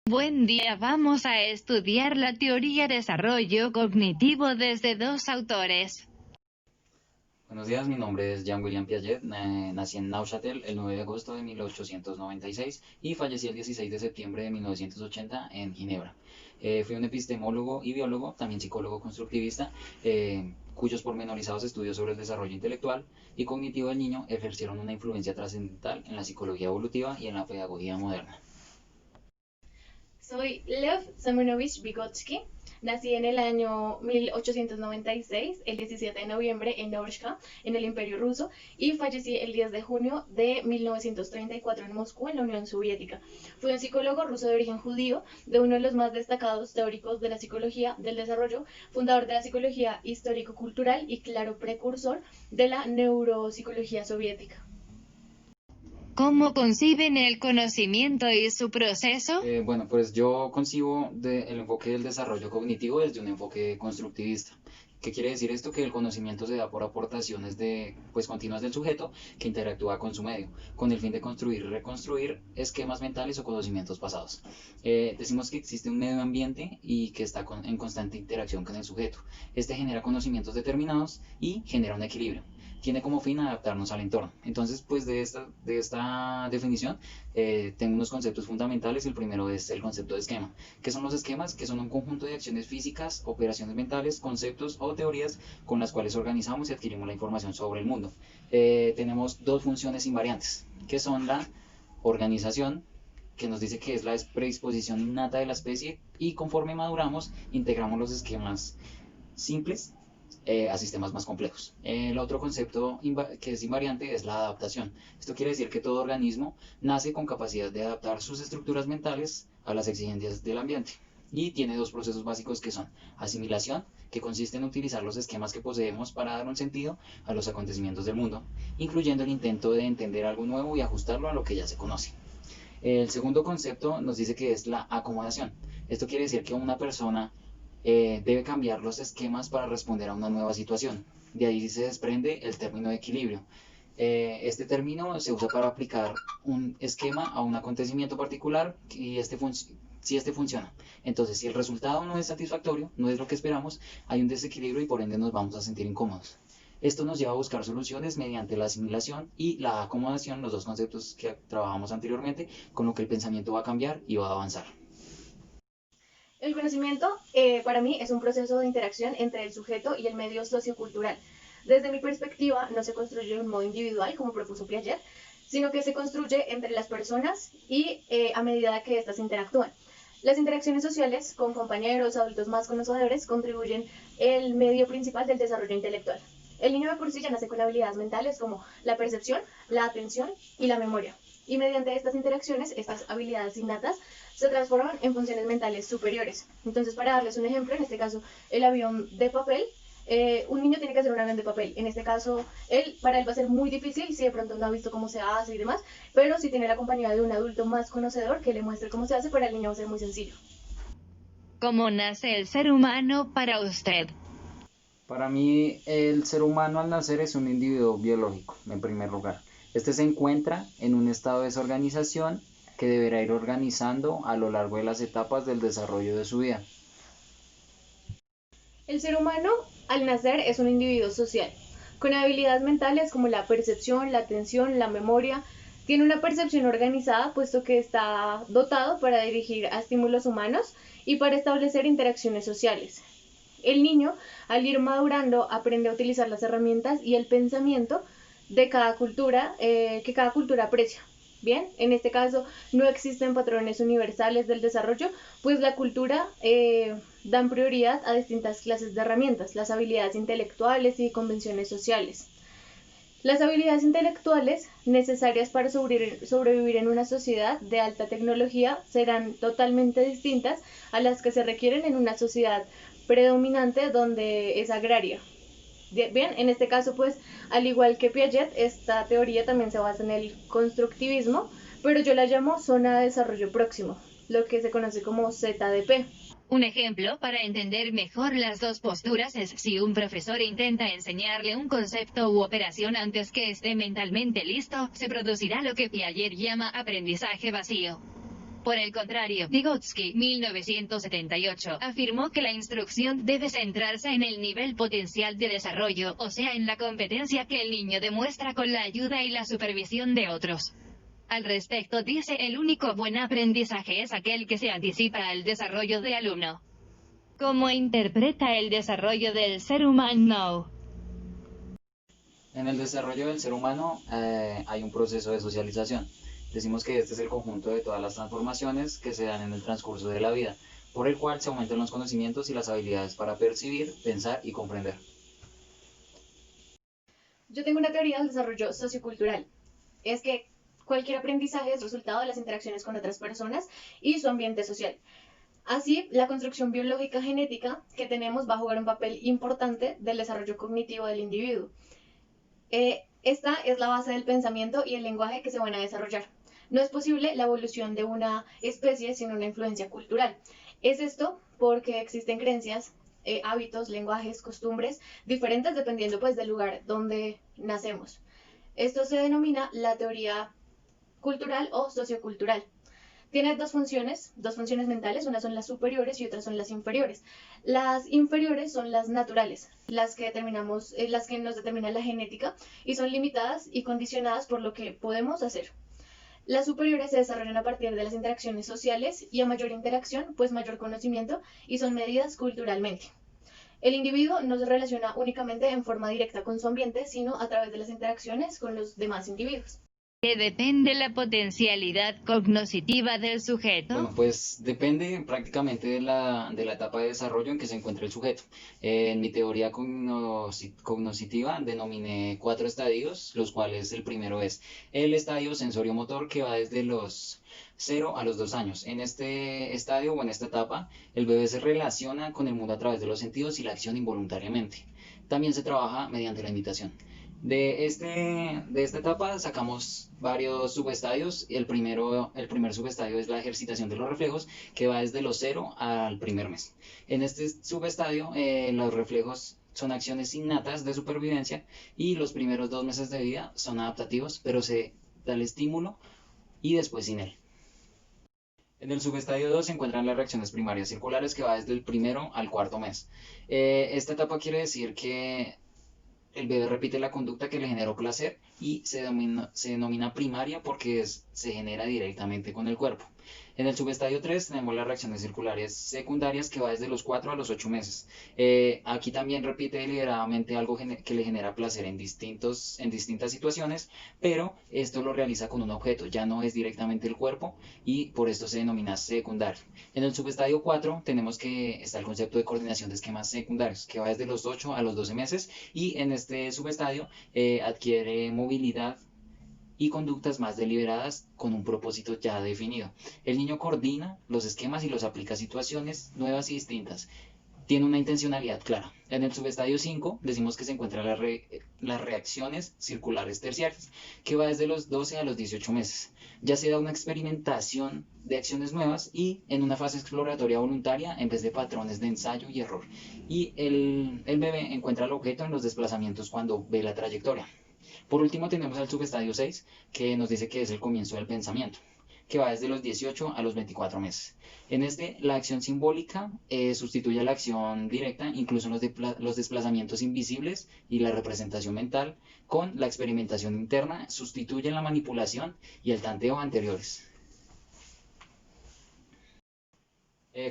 Buen día, vamos a estudiar la teoría de desarrollo cognitivo desde dos autores. Buenos días, mi nombre es Jean-William Piaget, nací en Neuchâtel el 9 de agosto de 1896 y fallecí el 16 de septiembre de 1980 en Ginebra. Fui un epistemólogo y biólogo, también psicólogo constructivista, cuyos pormenorizados estudios sobre el desarrollo intelectual y cognitivo del niño ejercieron una influencia trascendental en la psicología evolutiva y en la pedagogía moderna. Soy Lev Semenovich Vygotsky. Nací en el año 1896, el 17 de noviembre, en Orshka, en el Imperio Ruso, y fallecí el 10 de junio de 1934 en Moscú, en la Unión Soviética. Fui un psicólogo ruso de origen judío, de uno de los más destacados teóricos de la psicología del desarrollo, fundador de la psicología histórico-cultural y claro precursor de la neuropsicología soviética. ¿Cómo conciben el conocimiento y su proceso? Bueno, pues yo concibo el enfoque del desarrollo cognitivo desde un enfoque constructivista. ¿Qué quiere decir esto? Que el conocimiento se da por aportaciones continuas del sujeto que interactúa con su medio, con el fin de construir y reconstruir esquemas mentales o conocimientos pasados. Decimos que existe un medio ambiente y que está en constante interacción con el sujeto. Este genera conocimientos determinados y genera un equilibrio. Tiene como fin adaptarnos al entorno. Entonces, pues de esta definición tengo unos conceptos fundamentales. El primero es el concepto de esquema. ¿Qué son los esquemas? Que son un conjunto de acciones físicas, operaciones mentales, conceptos o teorías con las cuales organizamos y adquirimos la información sobre el mundo. Tenemos dos funciones invariantes, que son la organización, que nos dice que es la predisposición innata de la especie, y conforme maduramos, integramos los esquemas simples a sistemas más complejos. El otro concepto que es invariante es la adaptación. Esto quiere decir que todo organismo nace con capacidad de adaptar sus estructuras mentales a las exigencias del ambiente. Y tiene dos procesos básicos que son asimilación, que consiste en utilizar los esquemas que poseemos para dar un sentido a los acontecimientos del mundo, incluyendo el intento de entender algo nuevo y ajustarlo a lo que ya se conoce. El segundo concepto nos dice que es la acomodación. Esto quiere decir que una persona debe cambiar los esquemas para responder a una nueva situación. De ahí se desprende el término de equilibrio. Este término se usa para aplicar un esquema a un acontecimiento particular y si este funciona. Entonces, si el resultado no es satisfactorio, no es lo que esperamos, hay un desequilibrio y por ende nos vamos a sentir incómodos. Esto nos lleva a buscar soluciones mediante la asimilación y la acomodación, los dos conceptos que trabajamos anteriormente, con lo que el pensamiento va a cambiar y va a avanzar. El conocimiento para mí es un proceso de interacción entre el sujeto y el medio sociocultural. Desde mi perspectiva, no se construye de un modo individual, como propuso Piaget, sino que se construye entre las personas y a medida que éstas interactúan. Las interacciones sociales con compañeros, adultos más conocedores, contribuyen el medio principal del desarrollo intelectual. El niño de por sí ya nace con habilidades mentales como la percepción, la atención y la memoria. Y mediante estas interacciones, estas habilidades innatas se transforman en funciones mentales superiores. Entonces, para darles un ejemplo, en este caso, el avión de papel, un niño tiene que hacer un avión de papel. En este caso, para él va a ser muy difícil si de pronto no ha visto cómo se hace y demás, pero si tiene la compañía de un adulto más conocedor que le muestre cómo se hace, para el niño va a ser muy sencillo. ¿Cómo nace el ser humano para usted? Para mí, el ser humano al nacer es un individuo biológico, en primer lugar. Este se encuentra en un estado de desorganización que deberá ir organizando a lo largo de las etapas del desarrollo de su vida. El ser humano, al nacer, es un individuo social, con habilidades mentales como la percepción, la atención, la memoria. Tiene una percepción organizada, puesto que está dotado para dirigir a estímulos humanos y para establecer interacciones sociales. El niño, al ir madurando, aprende a utilizar las herramientas y el pensamiento de cada cultura, que cada cultura aprecia. Bien, en este caso no existen patrones universales del desarrollo, pues la cultura dan prioridad a distintas clases de herramientas, las habilidades intelectuales y convenciones sociales. Las habilidades intelectuales necesarias para sobrevivir en una sociedad de alta tecnología serán totalmente distintas a las que se requieren en una sociedad predominante donde es agraria. Bien, en este caso, pues, al igual que Piaget, esta teoría también se basa en el constructivismo, pero yo la llamo zona de desarrollo próximo, lo que se conoce como ZDP. Un ejemplo para entender mejor las dos posturas es si un profesor intenta enseñarle un concepto u operación antes que esté mentalmente listo, se producirá lo que Piaget llama aprendizaje vacío. Por el contrario, Vygotsky, 1978, afirmó que la instrucción debe centrarse en el nivel potencial de desarrollo, o sea, en la competencia que el niño demuestra con la ayuda y la supervisión de otros. Al respecto dice: el único buen aprendizaje es aquel que se anticipa al desarrollo del alumno. ¿Cómo interpreta el desarrollo del ser humano? En el desarrollo del ser humano hay un proceso de socialización. Decimos que este es el conjunto de todas las transformaciones que se dan en el transcurso de la vida, por el cual se aumentan los conocimientos y las habilidades para percibir, pensar y comprender. Yo tengo una teoría del desarrollo sociocultural. Es que cualquier aprendizaje es resultado de las interacciones con otras personas y su ambiente social. Así, la construcción biológica genética que tenemos va a jugar un papel importante del desarrollo cognitivo del individuo. Esta es la base del pensamiento y el lenguaje que se van a desarrollar. No es posible la evolución de una especie sin una influencia cultural. Es esto porque existen creencias, hábitos, lenguajes, costumbres diferentes dependiendo pues del lugar donde nacemos. Esto se denomina la teoría cultural o sociocultural. Tiene dos funciones mentales, unas son las superiores y otras son las inferiores. Las inferiores son las naturales, las que nos determina la genética y son limitadas y condicionadas por lo que podemos hacer. Las superiores se desarrollan a partir de las interacciones sociales y a mayor interacción, pues mayor conocimiento y son medidas culturalmente. El individuo no se relaciona únicamente en forma directa con su ambiente, sino a través de las interacciones con los demás individuos. ¿Qué depende la potencialidad cognoscitiva del sujeto? Bueno, pues depende prácticamente de la etapa de desarrollo en que se encuentra el sujeto. En mi teoría cognoscitiva denominé 4 estadios, los cuales el primero es el estadio sensorio-motor, que va desde los 0 a los 2 años. En este estadio o en esta etapa, el bebé se relaciona con el mundo a través de los sentidos y la acción involuntariamente. También se trabaja mediante la imitación. De esta etapa sacamos varios subestadios. El primer subestadio es la ejercitación de los reflejos, que va desde los 0 al primer mes. En este subestadio, los reflejos son acciones innatas de supervivencia y los primeros 2 meses de vida son adaptativos, pero se da el estímulo y después sin él. En el subestadio 2 se encuentran las reacciones primarias circulares, que va desde el primero al 4.º mes. Esta etapa quiere decir que el bebé repite la conducta que le generó placer y se denomina primaria porque se genera directamente con el cuerpo. En el subestadio 3 tenemos las reacciones circulares secundarias, que va desde los 4 a los 8 meses. Aquí también repite deliberadamente algo que le genera placer en distintas situaciones, pero esto lo realiza con un objeto, ya no es directamente el cuerpo y por esto se denomina secundario. En el subestadio 4 tenemos que está el concepto de coordinación de esquemas secundarios, que va desde los 8 a los 12 meses y en este subestadio adquiere movilidad y conductas más deliberadas con un propósito ya definido. El niño coordina los esquemas y los aplica a situaciones nuevas y distintas. Tiene una intencionalidad clara. En el subestadio 5 decimos que se encuentran las reacciones circulares terciarias, que va desde los 12 a los 18 meses. Ya se da una experimentación de acciones nuevas y en una fase exploratoria voluntaria en vez de patrones de ensayo y error. Y el bebé encuentra el objeto en los desplazamientos cuando ve la trayectoria. Por último tenemos al subestadio 6, que nos dice que es el comienzo del pensamiento, que va desde los 18 a los 24 meses. En este, la acción simbólica sustituye a la acción directa, incluso en los desplazamientos invisibles y la representación mental, con la experimentación interna, sustituyen la manipulación y el tanteo anteriores.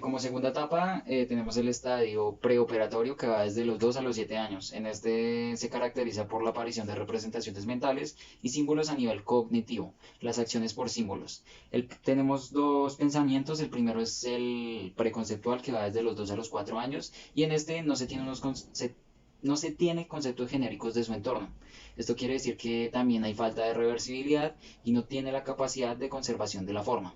Como segunda etapa tenemos el estadio preoperatorio, que va desde los 2 a los 7 años. En este se caracteriza por la aparición de representaciones mentales y símbolos a nivel cognitivo, las acciones por símbolos. Tenemos 2 pensamientos, el primero es el preconceptual, que va desde los 2 a los 4 años y en este no se tiene conceptos genéricos de su entorno. Esto quiere decir que también hay falta de reversibilidad y no tiene la capacidad de conservación de la forma.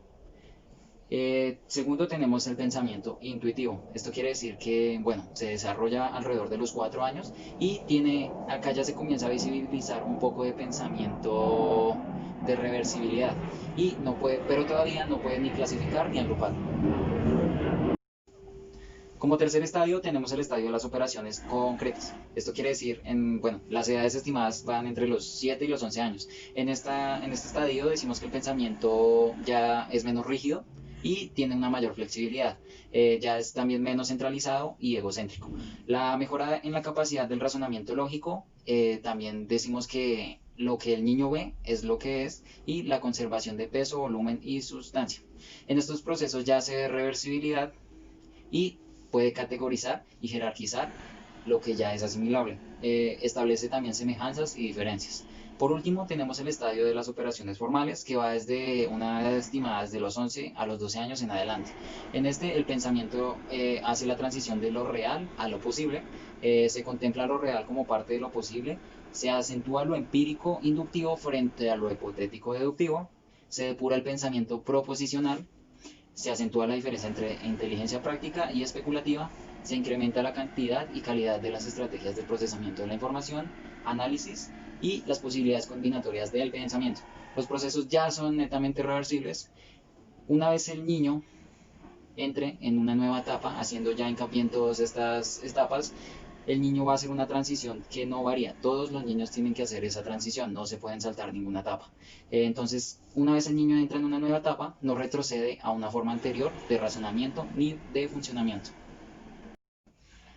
Segundo tenemos el pensamiento intuitivo. Esto quiere decir que, se desarrolla alrededor de los 4 años y acá ya se comienza a visibilizar un poco de pensamiento de reversibilidad pero todavía no puede ni clasificar ni agrupar. Como tercer estadio tenemos el estadio de las operaciones concretas. Esto quiere decir, las edades estimadas van entre los 7 y los 11 años. En este estadio decimos que el pensamiento ya es menos rígido, y tiene una mayor flexibilidad. Ya es también menos centralizado y egocéntrico. La mejora en la capacidad del razonamiento lógico, también decimos que lo que el niño ve es lo que es, y la conservación de peso, volumen y sustancia. En estos procesos ya hace reversibilidad y puede categorizar y jerarquizar lo que ya es asimilable. Establece también semejanzas y diferencias. Por último, tenemos el estadio de las operaciones formales, que va desde una edad estimada desde los 11 a los 12 años en adelante. En este, el pensamiento hace la transición de lo real a lo posible. Se contempla lo real como parte de lo posible, se acentúa lo empírico inductivo frente a lo hipotético deductivo, se depura el pensamiento proposicional, se acentúa la diferencia entre inteligencia práctica y especulativa, se incrementa la cantidad y calidad de las estrategias de procesamiento de la información, análisis y las posibilidades combinatorias del pensamiento. Los procesos ya son netamente reversibles. Una vez el niño entre en una nueva etapa, haciendo ya hincapié en todas estas etapas, el niño va a hacer una transición que no varía. Todos los niños tienen que hacer esa transición, no se pueden saltar ninguna etapa. Entonces, una vez el niño entra en una nueva etapa, no retrocede a una forma anterior de razonamiento ni de funcionamiento.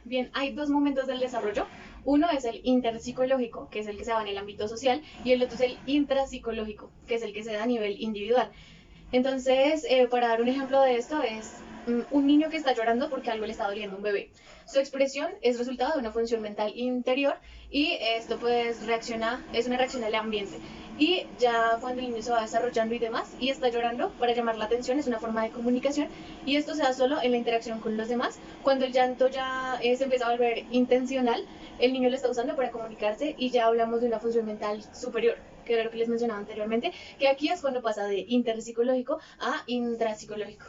Bien, hay dos momentos del desarrollo. Uno es el interpsicológico, que es el que se da en el ámbito social, y el otro es el intrapsicológico, que es el que se da a nivel individual. Entonces, para dar un ejemplo de esto, es un niño que está llorando porque algo le está doliendo, un bebé. Su expresión es resultado de una función mental interior y esto pues es una reacción al ambiente. Y ya cuando el niño se va desarrollando y demás y está llorando para llamar la atención, es una forma de comunicación, y esto se da solo en la interacción con los demás. Cuando el llanto ya se empieza a volver intencional, el niño lo está usando para comunicarse y ya hablamos de una función mental superior, que era lo que les mencionaba anteriormente, que aquí es cuando pasa de interpsicológico a intrapsicológico.